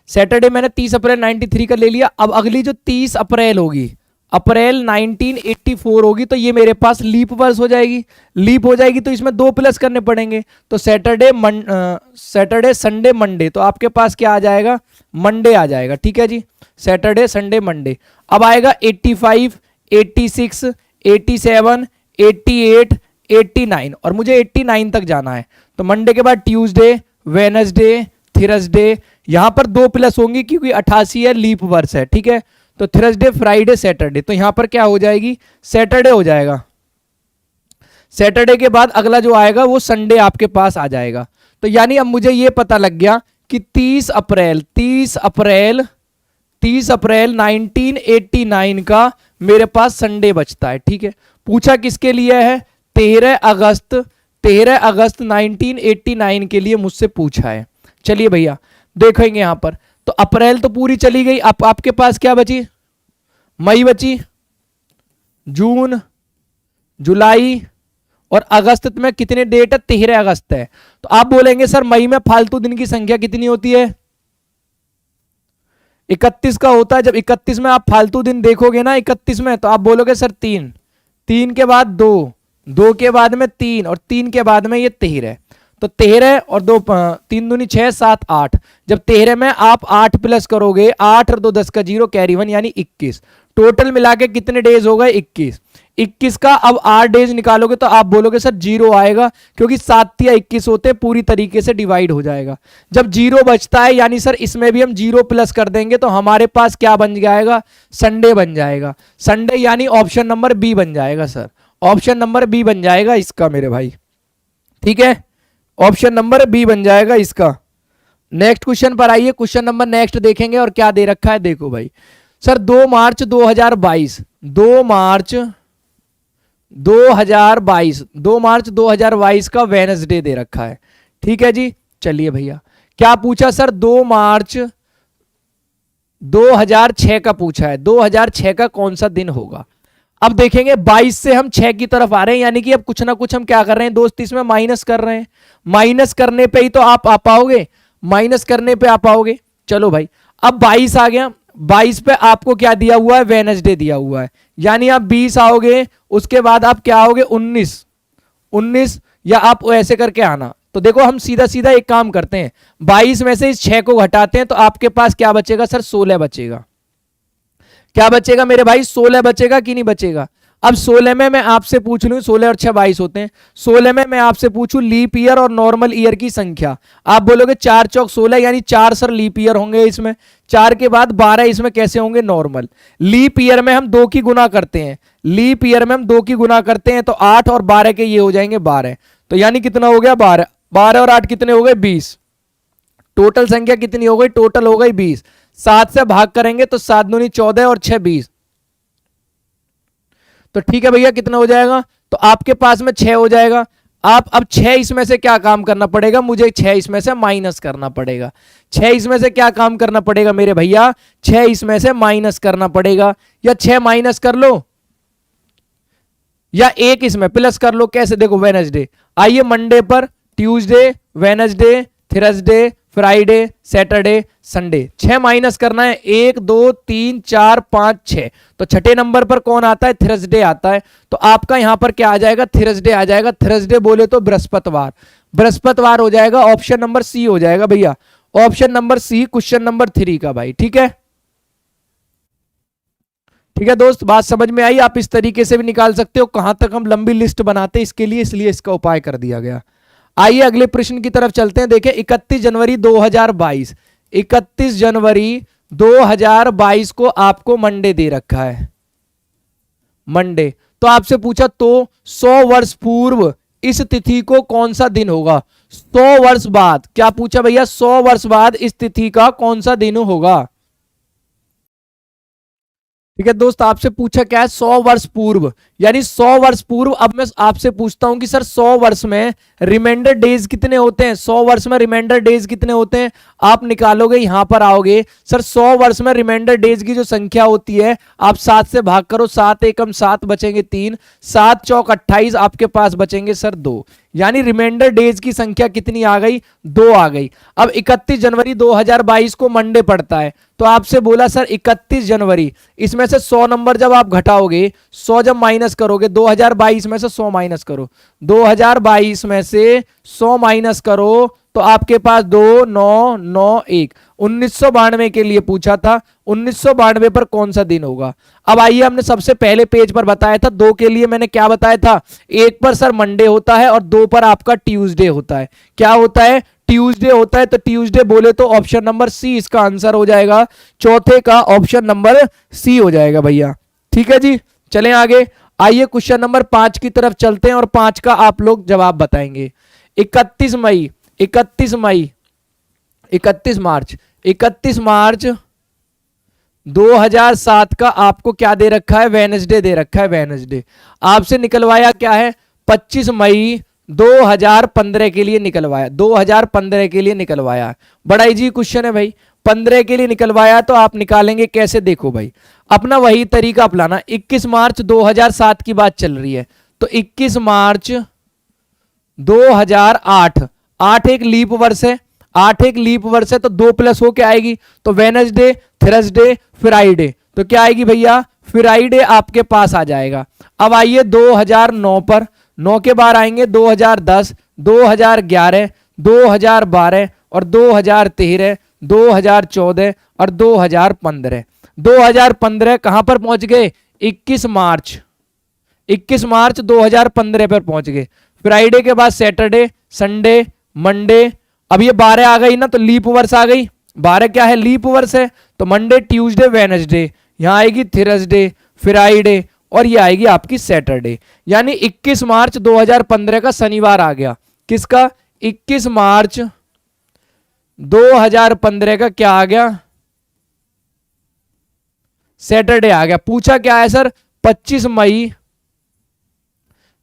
सैटरडे मैंने 30 अप्रैल 93 का ले लिया। अब अगली जो 30 अप्रैल होगी, अप्रैल 1984 होगी, तो ये मेरे पास लीप वर्ष हो जाएगी। लीप हो जाएगी तो इसमें 2 प्लस करने पड़ेंगे, तो सैटरडे संडे मंडे, तो आपके पास क्या आ जाएगा, मंडे आ जाएगा, ठीक है जी। Saturday Sunday Monday. अब आएगा 85, 86, 87, 88, 89, और मुझे 89 तक जाना है, तो मंडे के बाद ट्यूसडे, वेनसडे, थर्सडे, यहां पर 2 प्लस होंगी क्योंकि 88 है, लीप वर्ष है, ठीक है। तो थर्सडे, फ्राइडे, सैटरडे, तो यहां पर क्या हो जाएगी, सैटरडे हो जाएगा। सैटरडे के बाद अगला जो आएगा वो संडे आपके पास आ जाएगा। तो यानी अब मुझे ये पता लग गया कि 30 अप्रैल 1989 का मेरे पास संडे बचता है, ठीक है। पूछा किसके लिए है, 13 अगस्त 1989 के लिए मुझसे पूछा है। चलिए भैया देखेंगे यहां पर, तो अप्रैल तो पूरी चली गई, आपके पास क्या बची, मई बची, जून, जुलाई और अगस्त में कितने डेट है, 13 अगस्त है। तो आप बोलेंगे सर मई में फालतू दिन की संख्या कितनी होती है, 31 का होता है। जब 31 में आप फालतू दिन देखोगे ना 31 में, तो आप बोलोगे सर 3 के बाद 2 के बाद में 3 और 3 के बाद में ये 13, तो 13 और 2 3 दूनी 6 7 8, जब 13 में आप 8 प्लस करोगे, 8 और 2 10 का 0 कैरी 1 यानी 21, टोटल मिला के कितने डेज हो गए 21 का अब 8 डेज निकालोगे तो आप बोलोगे सर 0 आएगा, क्योंकि 7 या 21 होते पूरी तरीके से डिवाइड हो जाएगा। जब 0 बचता है यानी सर इसमें भी हम 0 प्लस कर देंगे, तो हमारे पास क्या बन जाएगा, संडे बन जाएगा। संडे यानी ऑप्शन नंबर बी बन जाएगा सर, ऑप्शन नंबर बी बन जाएगा इसका मेरे भाई, ठीक है, ऑप्शन नंबर बी बन जाएगा इसका। नेक्स्ट क्वेश्चन पर आइए, क्वेश्चन नंबर नेक्स्ट देखेंगे और क्या दे रखा है, देखो भाई सर 2 मार्च 2022 का वेडनेसडे दे रखा है, ठीक है जी। चलिए भैया क्या पूछा सर, 2 मार्च 2006 का पूछा है, 2006 का कौन सा दिन होगा। अब देखेंगे 22 से हम 6 की तरफ आ रहे हैं, यानी कि अब कुछ ना कुछ हम क्या कर रहे हैं दोस्त, इसमें माइनस कर रहे हैं, माइनस करने पे ही तो आप आ पाओगे, माइनस करने पे आ पाओगे। चलो भाई अब 22 आ गया, 22 पे आपको क्या दिया हुआ है, वेडनेसडे दिया हुआ है, यानी आप 20 आओगे, उसके बाद आप क्या आओगे 19 या आप ऐसे करके आना। तो देखो हम सीधा सीधा एक काम करते हैं, 22 में से इस 6 को घटाते हैं, तो आपके पास क्या बचेगा सर, 16 बचेगा। क्या बचेगा मेरे भाई, 16 बचेगा कि नहीं बचेगा। अब 16 में मैं आपसे पूछ लूं, 16 और 6 22 होते हैं, 16 में मैं आपसे पूछूं लीप ईयर और नॉर्मल ईयर की संख्या, आप बोलोगे 4 चौक 16, यानी 4 सर लीप ईयर होंगे इसमें, 4 के बाद 12 इसमें कैसे होंगे, नॉर्मल। लीप ईयर में हम 2 की गुना करते हैं, लीप ईयर में हम 2 की गुना करते हैं, तो 8 और 12 के ये हो जाएंगे 12, तो यानी कितना हो गया 12, 12 और 8 कितने हो गए 20, टोटल संख्या कितनी हो गई, टोटल हो गई 20। 7 से भाग करेंगे तो 7 दूनी 14 और 6 20, तो ठीक है भैया कितना हो जाएगा, तो आपके पास में 6 हो जाएगा। आप अब 6 इसमें से क्या काम करना पड़ेगा, मुझे 6 इसमें से माइनस करना पड़ेगा। 6 इसमें से क्या काम करना पड़ेगा मेरे भैया, 6 इसमें से माइनस करना पड़ेगा, या 6 माइनस कर लो या 1 इसमें प्लस कर लो। कैसे, देखो वेडनेसडे, आइए मंडे पर, Tuesday, Wednesday, Thursday, Friday, Saturday, Sunday, 6 minus करना है, 1 2 3 4 5 6। तो छठे नंबर पर कौन आता है, थर्सडे आता है। तो आपका यहां पर क्या आ जाएगा, थर्सडे आ जाएगा। थर्सडे बोले तो बृहस्पतिवार, बृहस्पतिवार हो जाएगा। ऑप्शन नंबर सी हो जाएगा भैया, option number C question number 3 का भाई। ठीक है, ठीक है दोस्त, बात समझ में आई। आप इस तरीके से भी निकाल सकते हो। कहां तक हम लंबी लिस्ट बनाते हैं इसके लिए, इसलिए इसका उपाय कर दिया गया। आइए अगले प्रश्न की तरफ चलते हैं। देखिए 31 जनवरी 2022, 31 जनवरी 2022 को आपको मंडे दे रखा है, मंडे। तो आपसे पूछा तो 100 वर्ष पूर्व इस तिथि को कौन सा दिन होगा। 100 वर्ष बाद, क्या पूछा भैया, 100 वर्ष बाद इस तिथि का कौन सा दिन होगा। ठीक है दोस्त, आपसे पूछा क्या है, 100 वर्ष पूर्व, यानी 100 वर्ष पूर्व। अब मैं आपसे पूछता हूं कि सर 100 वर्ष में रिमाइंडर डेज कितने होते हैं, 100 वर्ष में रिमाइंडर डेज कितने होते हैं। आप निकालोगे, यहां पर आओगे, सर 100 वर्ष में रिमाइंडर डेज की जो संख्या होती है, आप 7 से भाग करो, 7 एकम 7 बचेंगे 3, 7 चौक 28, आपके पास बचेंगे सर 2, यानी रिमाइंडर डेज की संख्या कितनी आ गई, 2 आ गई। अब 31 जनवरी 2022 को मंडे पड़ता है, तो आपसे बोला सर 31 जनवरी, इसमें से 100 नंबर जब आप घटाओगे, 100 जब माइनस करोगे, 2022 में से 100 माइनस करो, 2022 में से 100 माइनस करो, तो आपके पास 2 9 9 1, 1992 के लिए पूछा था। 1992 पर कौन सा दिन होगा। अब आइए, हमने सबसे पहले पेज पर बताया था, 2 के लिए मैंने क्या बताया था, 1 पर सर मंडे होता है और 2 पर आपका ट्यूसडे होता है। क्या होता है, ट्यूसडे होता है। तो ट्यूसडे बोले तो ऑप्शन नंबर सी इसका आंसर हो जाएगा, चौथे का ऑप्शन नंबर सी हो जाएगा भैया। ठीक है जी, चलें आगे। आइए क्वेश्चन नंबर 5 की तरफ चलते हैं और 5 का आप लोग जवाब बताएंगे। 31 मई 31 मई 31 मार्च 31 मार्च 2007 का आपको क्या दे रखा है, वेडनेसडे दे रखा है, वेडनेसडे। आपसे निकलवाया क्या है, 25 मई 2015 के लिए निकलवाया, 2015 के लिए निकलवाया। बड़ा इजी क्वेश्चन है भाई, 15 के लिए निकलवाया तो आप निकालेंगे कैसे, देखो भाई अपना वही तरीका अपनाना। 21 मार्च 2007 की बात चल रही है, तो 21 मार्च 2008, 8 एक लीप वर्ष है, 8 एक लीप वर्ष है, तो 2 प्लस हो क्या आएगी, तो वेडनेसडे, थर्सडे, फ्राइडे, तो क्या आएगी भैया, फ्राइडे आपके पास आ जाएगा। अब आइए 2009 पर, 9 के बार आएंगे 2010, 2011, 2012 और 2013, 2014 और 2015। 2015 कहां पर पहुंच गए, 21 मार्च 2015 पर पहुंच गए। फ्राइडे के बाद सैटरडे, संडे, मंडे। अब ये 12 आ गई ना, तो लीप वर्ष आ गई, 12 क्या है, लीप वर्ष है। तो मंडे, ट्यूसडे, वेडनेसडे, यहां आएगी थर्सडे, फ्राइडे और ये आएगी आपकी सैटरडे। यानी 21 मार्च 2015 का शनिवार आ गया। किसका, 21 मार्च 2015 का क्या आ गया, सैटरडे आ गया। पूछा क्या है सर, 25 मई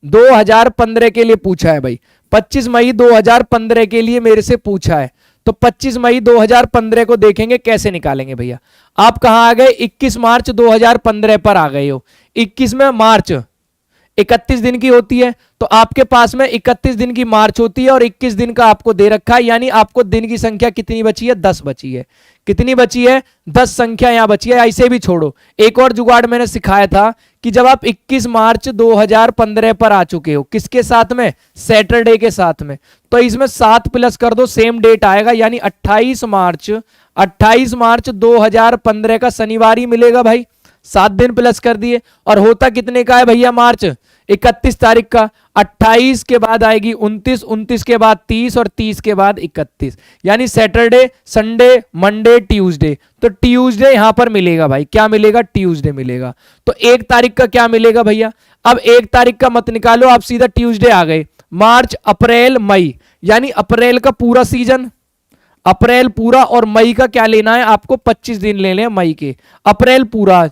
2015 के लिए पूछा है भाई, 25 मई 2015 के लिए मेरे से पूछा है। तो 25 मई 2015 को देखेंगे कैसे निकालेंगे भैया। आप कहां आ गए, 21 मार्च 2015 पर आ गए हो। 21 में मार्च 31 दिन की होती है, तो आपके पास में 31 दिन की मार्च होती है और 21 दिन का आपको दे रखा है, यानी आपको दिन की संख्या कितनी बची है, 10 बची है। कितनी बची है, 10 संख्या यहां बची है। ऐसे भी छोड़ो, एक और जुगाड़ मैंने सिखाया था कि जब आप 21 मार्च 2015 पर आ चुके हो, किसके साथ में, सैटरडे के साथ में, तो इसमें 7 प्लस कर दो, सेम डेट आएगा, यानी 28 मार्च 2015 का शनिवार ही मिलेगा भाई। 7 दिन प्लस कर दिए, और होता कितने का है भैया मार्च, 31 तारीख का। 28 के बाद आएगी 29, 29 के बाद 30 और 30 के बाद 31, यानी सैटरडे, संडे, मंडे, ट्यूसडे। तो ट्यूसडे यहां पर मिलेगा भाई, क्या मिलेगा, ट्यूसडे मिलेगा। तो 1 तारीख का क्या मिलेगा भैया, अब 1 तारीख का मत निकालो, आप सीधा ट्यूसडे आ गए। मार्च, अप्रैल, मई, यानी अप्रैल का पूरा सीजन, अप्रैल पूरा, और मई का क्या लेना है आपको, 25 दिन ले लें मई के, अप्रैल पूरा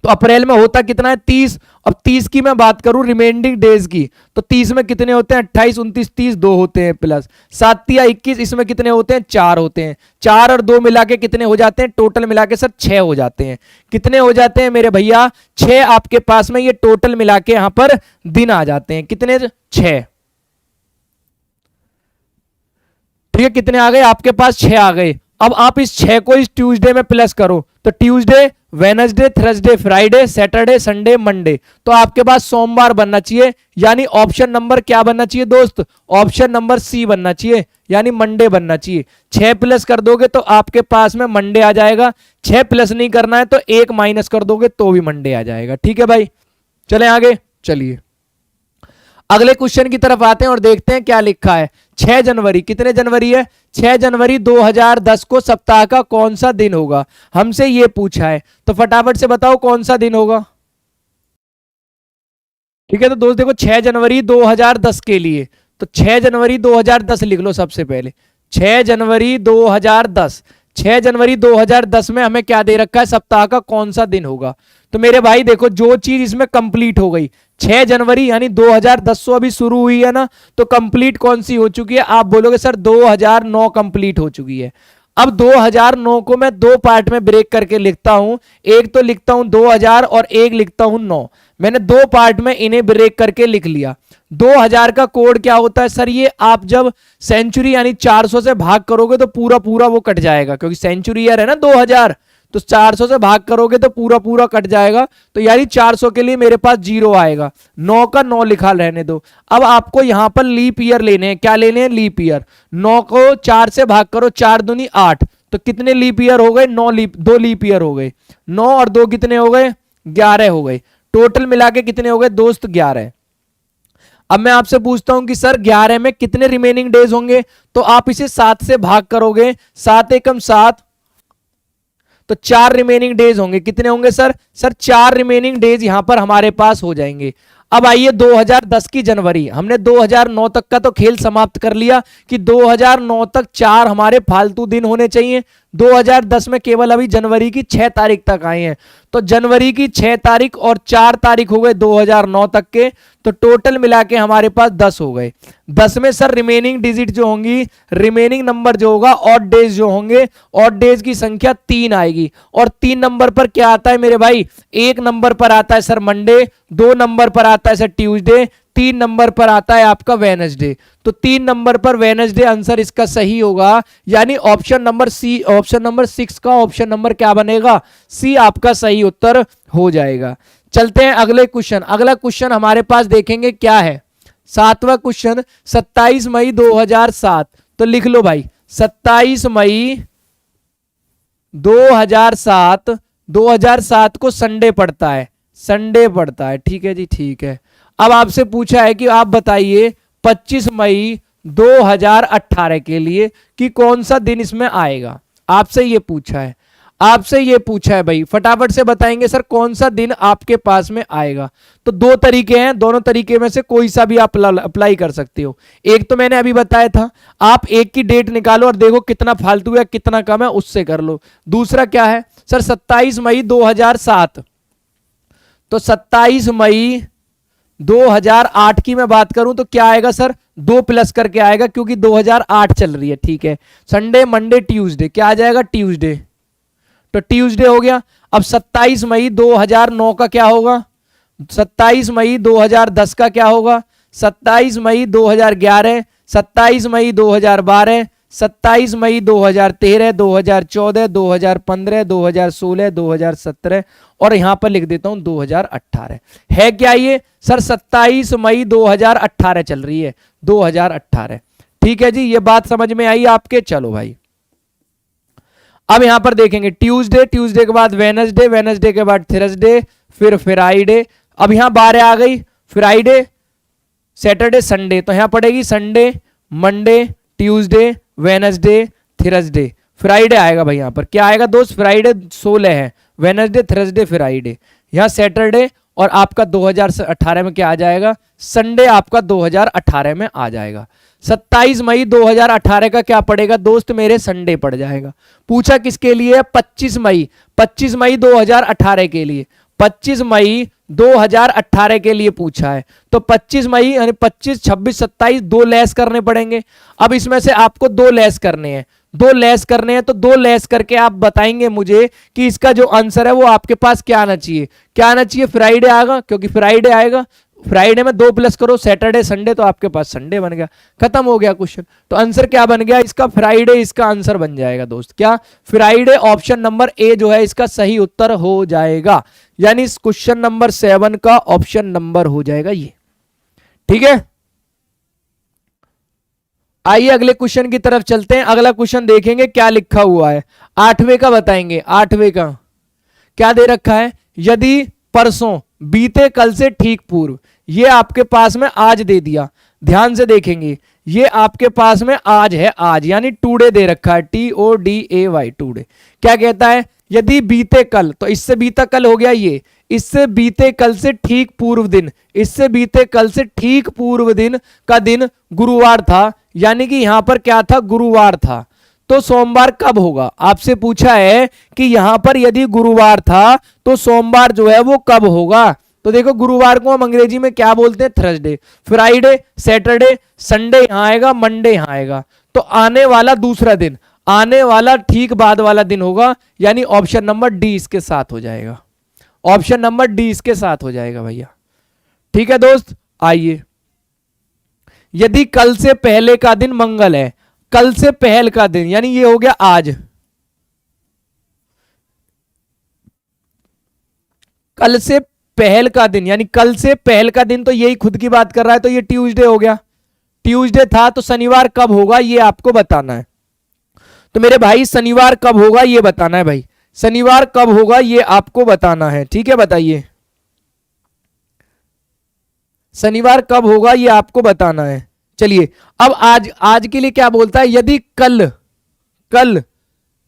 तो अप्रैल में होता कितना है 30। अब 30 की मैं बात करूं रिमेंडिंग डेज की, तो 30 में कितने होते हैं 28 29 30 2 होते हैं प्लस 7 या 21, इसमें कितने होते हैं 4 होते हैं। 4 और 2 मिला के कितने हो जाते हैं टोटल मिला के सर 6 हो जाते हैं। कितने हो जाते हैं मेरे भैया 6 आपके पास में ये टोटल मिला के यहां पर दिन आ जाते हैं। कितने 6। ठीक है कितने आ गए आपके पास 6 आ गए। अब आप इस 6 को इस ट्यूसडे में प्लस करो तो Tuesday Wednesday Thursday Friday Saturday Sunday Monday, तो आपके पास सोमवार बनना चाहिए, यानी ऑप्शन नंबर क्या बनना चाहिए दोस्त, ऑप्शन नंबर सी बनना चाहिए, यानी मंडे बनना चाहिए। 6 प्लस कर दोगे तो आपके पास में मंडे आ जाएगा, 6 प्लस नहीं करना है तो 1 माइनस कर दोगे तो भी मंडे आ जाएगा। ठीक है भाई, चले आगे। चलिए अगले क्वेश्चन की तरफ आते हैं और देखते हैं क्या लिखा है। 6 जनवरी, कितने जनवरी है 6 जनवरी 2010 को सप्ताह का कौन सा दिन होगा, हमसे ये पूछा है। तो फटाफट से बताओ कौन सा दिन होगा। ठीक है तो दोस्त देखो 6 जनवरी 2010 के लिए, तो 6 जनवरी 2010 लिख लो सबसे पहले। 6 जनवरी 2010, 6 जनवरी 2010 में हमें क्या दे रखा है सप्ताह का कौन सा दिन होगा। तो मेरे भाई देखो जो चीज इसमें कंप्लीट हो गई 6 जनवरी यानी 2010 तो अभी शुरू हुई है ना, तो कंप्लीट कौन सी हो चुकी है, आप बोलोगे सर 2009 कंप्लीट हो चुकी है। अब 2009 को मैं 2 पार्ट में ब्रेक करके लिखता हूं, एक तो लिखता हूं 2000 और एक लिखता हूं 9। मैंने 2 पार्ट में इन्हें ब्रेक करके लिख लिया। 2000 का कोड क्या होता है सर, ये आप जब सेंचुरी यानी 400 से भाग करोगे तो पूरा पूरा वो कट जाएगा, क्योंकि सेंचुरी ईयर है ना 2000, तो 400 से भाग करोगे तो पूरा पूरा कट जाएगा, तो यानी 400 के लिए मेरे पास 0 आएगा। 9 का 9 लिखा रहने दो। अब आपको यहां पर लीप ईयर लेने हैं, क्या लेने हैं लीप ईयर। 9 को 4 से भाग करो, 4 दूनी 8, तो कितने लीप ईयर हो गए 2 लीप ईयर हो गए। 9 और 2 कितने हो गए 11 हो गए। टोटल मिला के कितने हो गए दोस्त 11। अब मैं आपसे पूछता हूं कि सर 11 में कितने रिमेनिंग डेज होंगे, तो आप इसे 7 से भाग करोगे, 7 एकम 7, तो 4 रिमेनिंग डेज होंगे। कितने होंगे सर 4 रिमेनिंग डेज यहां पर हमारे पास हो जाएंगे। अब आइए 2010 की जनवरी, हमने 2009 तक का तो खेल समाप्त कर लिया कि 2009 तक 4 हमारे फालतू दिन होने चाहिए। 2010 में केवल अभी जनवरी की 6 तारीख तक आए हैं, तो जनवरी की 6 तारीख और 4 तारीख हो गए 2009 तक के, तो टोटल मिला के हमारे पास 10 हो गए। 10 में सर रिमेनिंग डिजिट जो होंगी, रिमेनिंग नंबर जो होगा ऑड डेज जो होंगे, ऑड डेज की संख्या 3 आएगी। और 3 नंबर पर क्या आता है मेरे भाई, 1 नंबर पर आता है सर मंडे, 2 नंबर पर आता है सर ट्यूसडे, 3 नंबर पर आता है आपका वेडनेसडे। तो 3 नंबर पर वेडनेसडे आंसर इसका सही होगा, यानी option number C, option number 6 का ऑप्शन नंबर क्या बनेगा, सी आपका सही उत्तर हो जाएगा। चलते हैं अगले क्वेश्चन। अगला क्वेश्चन हमारे पास देखेंगे क्या है, 7वां क्वेश्चन 27 मई 2007, तो लिख लो भाई 27 मई 2007, 2007 को संडे पड़ता है, संडे पड़ता है। ठीक है जी ठीक है। अब आपसे पूछा है कि आप बताइए 25 मई 2018 के लिए कि कौन सा दिन इसमें आएगा, आपसे ये पूछा है, आपसे ये पूछा है भाई, फटाफट से बताएंगे सर कौन सा दिन आपके पास में आएगा। तो 2 तरीके हैं, दोनों तरीके में से कोई सा भी आप अप्लाई कर सकते हो। एक तो मैंने अभी बताया था, आप एक की डेट निकालो और देखो कितना फालतू है कितना कम है, उससे कर लो। दूसरा क्या है सर 27 मई 2007, तो 27 मई 2008 की मैं बात करूं तो क्या आएगा सर 2 प्लस करके आएगा, क्योंकि 2008 चल रही है। ठीक है, संडे मंडे ट्यूसडे क्या आ जाएगा ट्यूसडे, तो ट्यूसडे हो गया। अब 27 मई 2009 का क्या होगा, 27 मई 2010 का क्या होगा, 27 मई 2011, 27 मई 2012, 27 मई 2013, 2014, 2015, 2016, 2017 और यहां पर लिख देता हूं 2018 है। क्या ये सर 27 मई 2018 चल रही है, 2018। ठीक है जी, ये बात समझ में आई आपके। चलो भाई अब यहां पर देखेंगे ट्यूसडे, ट्यूसडे के बाद वेडनेसडे, वेडनेसडे के बाद थर्सडे, फिर फ्राइडे। अब यहां 12 आ गई, फ्राइडे सैटरडे संडे, तो यहां पड़ेगी Sunday Monday Tuesday Wednesday Thursday, Friday आएगा भाई। यहां पर क्या आएगा दोस्त, फ्राइडे 16 है, वेडनेसडे थर्सडे फ्राइडे, यहां सैटरडे और आपका 2018 में क्या आ जाएगा, संडे आपका 2018 में आ जाएगा। 27 मई 2018 का क्या पड़ेगा दोस्त मेरे, संडे पड़ जाएगा। पूछा किसके लिए, 25 मई 2018 के लिए। 25 मई 2018 के लिए पूछा है, तो 25 मई यानी 25, 26, 27 दो लेस करने पड़ेंगे। अब इसमें से आपको दो लेस करने हैं, दो लेस करने हैं, तो दो लेस करके आप बताएंगे मुझे कि इसका जो आंसर है वो आपके पास क्या आना चाहिए। क्या आना चाहिए? फ्राइडे आएगा, क्योंकि फ्राइडे आएगा, फ्राइडे में दो प्लस करो सैटरडे संडे, तो आपके पास संडे बन गया, खत्म हो गया क्वेश्चन। तो आंसर क्या बन गया इसका? फ्राइडे इसका आंसर बन जाएगा दोस्त। क्या? फ्राइडे ऑप्शन नंबर ए जो है इसका सही उत्तर हो जाएगा, यानी इस क्वेश्चन नंबर 7 का ऑप्शन नंबर हो जाएगा ये। ठीक है, आइए अगले क्वेश्चन की तरफ चलते हैं। अगला क्वेश्चन देखेंगे क्या लिखा हुआ है, 8वें का बताएंगे। 8वें का क्या दे रखा है? यदि परसों बीते कल से ठीक पूर्व, ये आपके पास में आज दे दिया, ध्यान से देखेंगे, ये आपके पास में आज है, आज यानी टुडे दे रखा है, TODAY टुडे। क्या कहता है? यदि बीते कल, तो इससे बीता कल हो गया ये, इससे बीते कल से ठीक पूर्व दिन, इससे बीते कल से ठीक पूर्व दिन का दिन गुरुवार था, यानी कि यहां पर क्या था? गुरुवार था। तो सोमवार कब होगा? आपसे पूछा है कि यहां पर यदि गुरुवार था तो सोमवार जो है वो कब होगा। तो देखो गुरुवार को हम अंग्रेजी में क्या बोलते हैं? थर्सडे। फ्राइडे, सैटरडे, संडे यहां आएगा, मंडे यहां आएगा, तो आने वाला दूसरा दिन, आने वाला ठीक बाद वाला दिन होगा, यानी ऑप्शन नंबर डी इसके साथ हो जाएगा। ऑप्शन नंबर डी इसके साथ हो जाएगा भैया। ठीक है दोस्त, आइए, यदि कल से पहले का दिन मंगल है, कल से पहल का दिन यानी ये हो गया आज, कल से पहल का दिन यानी कल से पहल का दिन, तो यही खुद की बात कर रहा है, तो ये ट्यूसडे हो गया। ट्यूसडे था तो शनिवार कब होगा ये आपको बताना है। तो मेरे भाई शनिवार कब होगा ये बताना है भाई, शनिवार कब होगा ये आपको बताना है। ठीक है, बताइए शनिवार कब होगा ये आपको बताना है। चलिए अब आज के लिए क्या बोलता है? यदि कल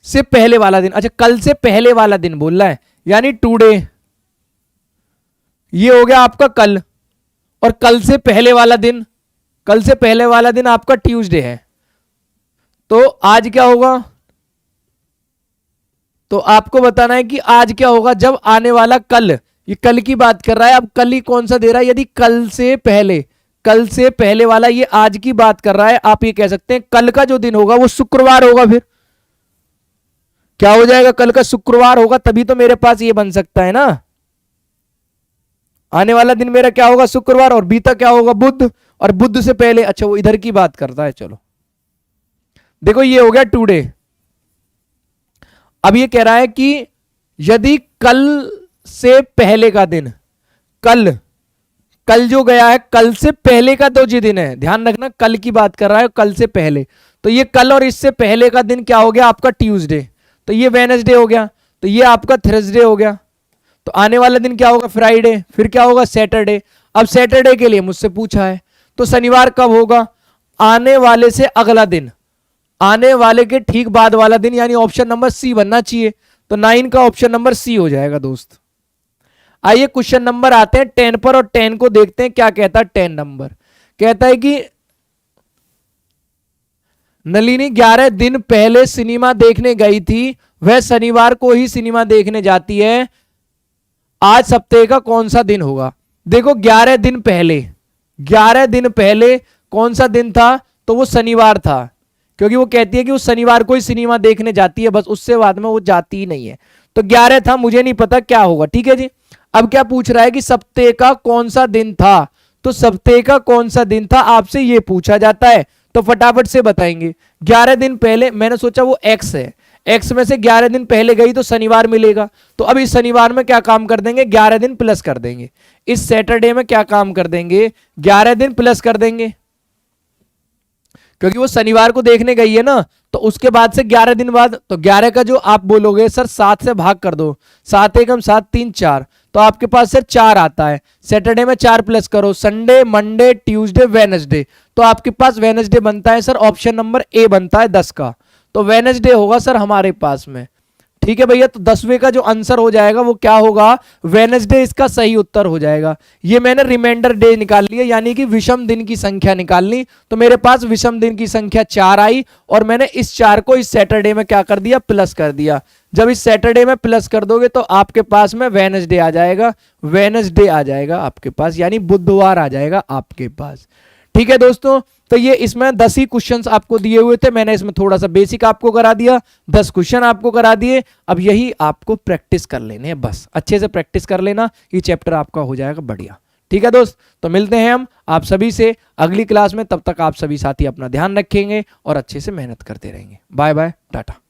से पहले वाला दिन, अच्छा कल से पहले वाला दिन बोल रहा है, यानी टुडे, ये हो गया आपका कल, और कल से पहले वाला दिन, कल से पहले वाला दिन आपका ट्यूसडे है, तो आज क्या होगा? तो आपको बताना है कि आज क्या होगा जब आने वाला कल, ये कल की बात कर रहा है। अब कल ही कौन सा दे रहा है? यदि कल से पहले, कल से पहले वाला ये आज की बात कर रहा है, आप ये कह सकते हैं कल का जो दिन होगा वो शुक्रवार होगा। फिर क्या हो जाएगा? कल का शुक्रवार होगा, तभी तो मेरे पास ये बन सकता है ना, आने वाला दिन मेरा क्या होगा? शुक्रवार, और बीता क्या होगा? बुध, और बुध से पहले, अच्छा वो इधर की बात करता है। चलो देखो ये हो गया टुडे। अब ये कह रहा है कि यदि कल से पहले का दिन, कल जो गया है, कल से पहले का तो जो दिन है, ध्यान रखना कल की बात कर रहा है, कल से पहले, तो ये कल और इससे पहले का दिन क्या हो गया आपका? ट्यूसडे। तो ये वेडनेसडे हो गया, तो ये आपका थर्सडे हो गया, तो आने वाला दिन क्या होगा? फ्राइडे। फिर क्या होगा? सैटरडे। अब सैटरडे के लिए मुझसे पूछा है, तो शनिवार कब होगा? आने वाले से अगला दिन, आने वाले के ठीक बाद वाला दिन, यानी ऑप्शन नंबर सी बनना चाहिए। तो 9 का ऑप्शन नंबर सी हो जाएगा दोस्त। आइए क्वेश्चन नंबर आते हैं 10 पर, और 10 को देखते हैं क्या कहता है। 10 नंबर कहता है कि नलिनी 11 दिन पहले सिनेमा देखने गई थी, वह शनिवार को ही सिनेमा देखने जाती है, आज सप्ताह का कौन सा दिन होगा? देखो 11 दिन पहले, 11 दिन पहले कौन सा दिन था? तो वो शनिवार था, क्योंकि वो कहती है कि वो शनिवार को ही सिनेमा देखने जाती है, बस उससे बाद में वो जाती ही नहीं है। तो 11 था, मुझे नहीं पता क्या होगा। ठीक है जी, अब क्या पूछ रहा है कि सप्ताह का कौन सा दिन था? तो सप्ताह का कौन सा दिन था आपसे ये पूछा जाता है, तो फटाफट से बताएंगे। 11 दिन पहले, मैंने सोचा वो एक्स है, एक्स में से 11 दिन पहले गई तो शनिवार मिलेगा, तो अब इस शनिवार में क्या काम कर देंगे? 11 दिन प्लस कर देंगे। इस सैटरडे में क्या काम कर देंगे? 11 दिन प्लस कर देंगे, क्योंकि वो शनिवार को देखने गई है ना, तो उसके बाद से 11 दिन बाद, तो 11 का जो आप बोलोगे सर 7 से भाग कर दो, 7 एकम 7, 3 4, तो आपके पास सर 4 आता है। सैटरडे में 4 प्लस करो, संडे, मंडे, ट्यूसडे, वेडनेसडे, तो आपके पास वेडनेसडे बनता है सर, ऑप्शन नंबर ए बनता है 10 का। तो वेडनेसडे होगा सर हमारे पास में। ठीक है भैया, तो 10वें का जो आंसर हो जाएगा वो क्या होगा, वेनसडे इसका सही उत्तर हो जाएगा। ये मैंने रिमाइंडर डे निकाल लिया, यानी कि विषम दिन की संख्या निकालनी, तो मेरे पास विषम दिन की संख्या 4 आई और मैंने इस 4 को इस सैटरडे में क्या कर दिया, प्लस कर दिया। जब इस सैटरडे में प्लस कर दोगे तो आपके पास में वेनसडे आ जाएगा, वेनसडे आ जाएगा आपके पास, यानी बुधवार आ जाएगा आपके पास। ठीक है दोस्तों, तो ये इसमें 10 ही क्वेश्चंस आपको दिए हुए थे, मैंने इसमें थोड़ा सा बेसिक आपको करा दिया, 10 क्वेश्चन आपको करा दिए। अब यही आपको प्रैक्टिस कर लेने हैं, बस अच्छे से प्रैक्टिस कर लेना, ये चैप्टर आपका हो जाएगा बढ़िया। ठीक है दोस्त, तो मिलते हैं हम आप सभी से अगली क्लास में, तब तक आप सभी साथी अपना ध्यान रखेंगे और अच्छे से मेहनत करते रहेंगे। Bye bye, Tata.